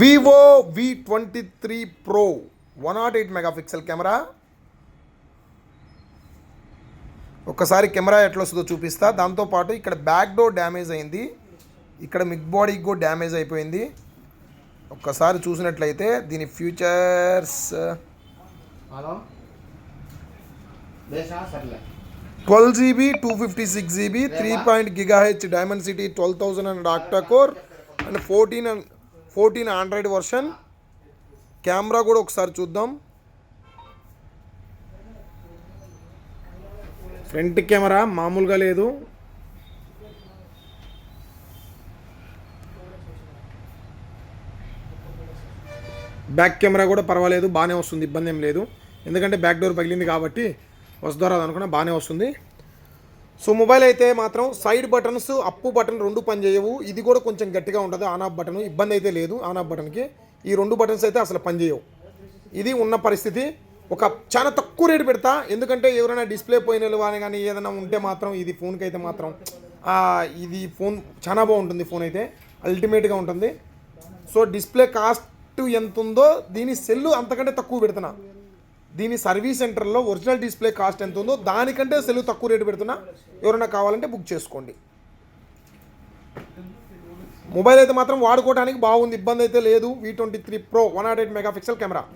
Vivo V23 Pro 108 megapixel camera. ఒక్కసారి camera ఎట్లా వస్తుందో చూపిస్తా. దాంతోపాటు ఇక్కడ బ్యాక్ డోర్ డ్యామేజ్ అయింది, ఇక్కడ మిడ్ బాడీకి కూడా డ్యామేజ్ అయిపోయింది. ఒక్కసారి చూసినట్లయితే దీని features 12GB 256GB 3 GHz Dimensity 12,000 and octa core and 14 Android version. Camera కూడా ఒకసారి చూద్దాం. ఫ్రంట్ కెమెరా మామూలుగా లేదు, బ్యాక్ కెమెరా కూడా పర్వాలేదు, బాగానే వస్తుంది, ఇబ్బంది ఏం లేదు. ఎందుకంటే బ్యాక్ డోర్ పగిలింది కాబట్టి వస్తుందో అనుకున్నా బాగానే వస్తుంది. సో మొబైల్ అయితే మాత్రం సైడ్ బటన్స్ అప్పు బటన్ రెండు పనిచేయవు. ఇది కూడా కొంచెం గట్టిగా ఉంటుంది ఆన్ ఆఫ్ బటన్, ఇబ్బంది అయితే లేదు ఆన్ ఆఫ్ బటన్కి. ఈ రెండు బటన్స్ అయితే అసలు పనిచేయవు. ఇది ఉన్న పరిస్థితి. ఒక చాలా తక్కువ రేటు పెడతా, ఎందుకంటే ఎవరైనా డిస్ప్లే పోయిన వాళ్ళు కానీ ఏదైనా ఉంటే మాత్రం ఇది ఫోన్కి అయితే మాత్రం ఇది ఫోన్ చాలా బాగుంటుంది. ఫోన్ అయితే అల్టిమేట్గా ఉంటుంది. సో డిస్ప్లే కాస్ట్ ఎంత ఉందో దీని సెల్ అంతకంటే తక్కువ పెడుతున్నా. దీని సర్వీస్ సెంటర్లో ఒరిజినల్ డిస్ప్లే కాస్ట్ ఎంత ఉందో దానికంటే సెల్ తక్కువ రేటు పెడుతున్నా. ఎవరైనా కావాలంటే బుక్ చేసుకోండి. మొబైల్ అయితే మాత్రం వాడుకోవడానికి బాగుంది, ఇబ్బంది అయితే లేదు. V23 Pro 108 megapixel camera.